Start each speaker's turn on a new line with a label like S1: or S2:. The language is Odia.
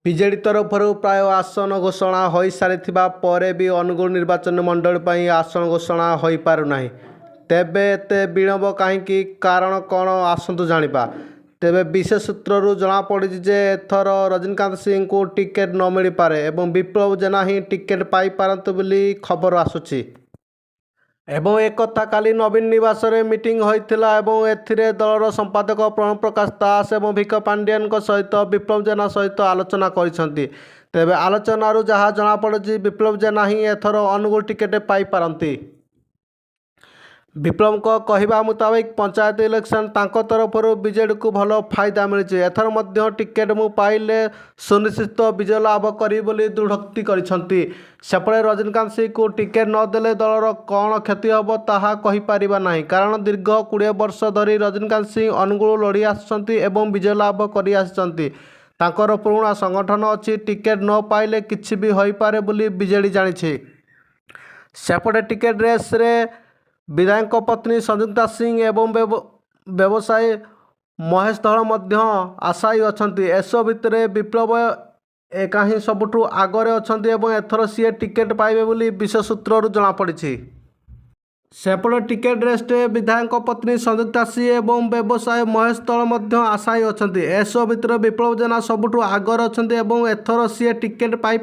S1: ବିଜେଡି ତରଫରୁ ପ୍ରାୟ ଆସନ ଘୋଷଣା ହୋଇସାରିଥିବା ପରେ ବି ଅନୁଗୁଳ ନିର୍ବାଚନ ମଣ୍ଡଳୀ ପାଇଁ ଆସନ ଘୋଷଣା ହୋଇପାରୁନାହିଁ। ତେବେ ଏତେ ବିଳମ୍ବ କାହିଁକି? କାରଣ କ'ଣ? ଆସନ୍ତୁ ଜାଣିବା। ତେବେ ବିଶେଷ ସୂତ୍ରରୁ ଜଣାପଡ଼ିଛି ଯେ ଏଥର ରଜନୀକାନ୍ତ ସିଂଙ୍କୁ ଟିକେଟ୍ ନ ମିଳିପାରେ ଏବଂ ବିପ୍ଳବ ଜେନା ହିଁ ଟିକେଟ୍ ପାଇପାରନ୍ତି ବୋଲି ଖବର ଆସୁଛି। ଏବଂ ଏକଥା କାଲି ନବୀନ ନିବାସରେ ମିଟିଂ ହୋଇଥିଲା ଏବଂ ଏଥିରେ ଦଳର ସମ୍ପାଦକ ପ୍ରଣବ ପ୍ରକାଶ ଦାସ ଏବଂ ଭିକ ପାଣ୍ଡିଆନଙ୍କ ସହିତ ବିପ୍ଳବ ଜେନା ସହିତ ଆଲୋଚନା କରିଛନ୍ତି। ତେବେ ଆଲୋଚନାରୁ ଯାହା ଜଣାପଡ଼ିଛି ବିପ୍ଳବ ଜେନା ହିଁ ଏଥର ଅନୁଗୁଳ ଟିକେଟ୍ ପାଇପାରନ୍ତି। ବିପ୍ଳବଙ୍କ କହିବା ମୁତାବିକ ପଞ୍ଚାୟତ ଇଲେକ୍ସନ୍ ତାଙ୍କ ତରଫରୁ ବିଜେଡିକୁ ଭଲ ଫାଇଦା ମିଳିଛି। ଏଥର ମଧ୍ୟ ଟିକେଟ୍ ମୁଁ ପାଇଲେ ସୁନିଶ୍ଚିତ ବିଜୟ ଲାଭ କରିବି ବୋଲି ଦୃଢ଼ୋକ୍ତି କରିଛନ୍ତି। ସେପଟେ ରଜନୀକାନ୍ତ ସିଂଙ୍କୁ ଟିକେଟ୍ ନ ଦେଲେ ଦଳର କ'ଣ କ୍ଷତି ହେବ ତାହା କହିପାରିବା ନାହିଁ। କାରଣ ଦୀର୍ଘ 20 ବର୍ଷ ଧରି ରଜନୀକାନ୍ତ ସିଂ ଅନୁଗୁଳ ଲଢ଼ି ଆସିଛନ୍ତି ଏବଂ ବିଜୟ ଲାଭ କରି ଆସିଛନ୍ତି। ତାଙ୍କର ପୁରୁଣା ସଂଗଠନ ଅଛି। ଟିକେଟ୍ ନ ପାଇଲେ କିଛି ବି ହୋଇପାରେ ବୋଲି ବିଜେଡି ଜାଣିଛି। ସେପଟେ ଟିକେଟ୍ ରେସ୍ରେ ବିଧାୟକଙ୍କ ପତ୍ନୀ ସଂଯୁକ୍ତା ସିଂ ଏବଂ ବ୍ୟବସାୟୀ ମହେଶ ଧଳ ମଧ୍ୟ ଆଶାୟୀ ଅଛନ୍ତି। ଏସବୁ ଭିତରେ ବିପ୍ଳବ ଏକା ହିଁ ସବୁଠୁ ଆଗରେ ଅଛନ୍ତି ଏବଂ ଏଥର ସିଏ ଟିକେଟ୍ ପାଇବେ ବୋଲି ବିଶେଷ ସୂତ୍ରରୁ ଜଣାପଡ଼ିଛି। ସେପଟେ ଟିକେଟ୍ ରେସ୍ରେ ବିଧାୟକଙ୍କ ପତ୍ନୀ ସଂଯୁକ୍ତା ସିଂ ଏବଂ ବ୍ୟବସାୟୀ ମହେଶ ଧଳ ମଧ୍ୟ ଆଶାୟୀ ଅଛନ୍ତି। ଏସବୁ ଭିତରେ ବିପ୍ଳବ ଜେନା ସବୁଠୁ ଆଗରେ ଅଛନ୍ତି ଏବଂ ଏଥର ସିଏ ଟିକେଟ୍ ପାଇ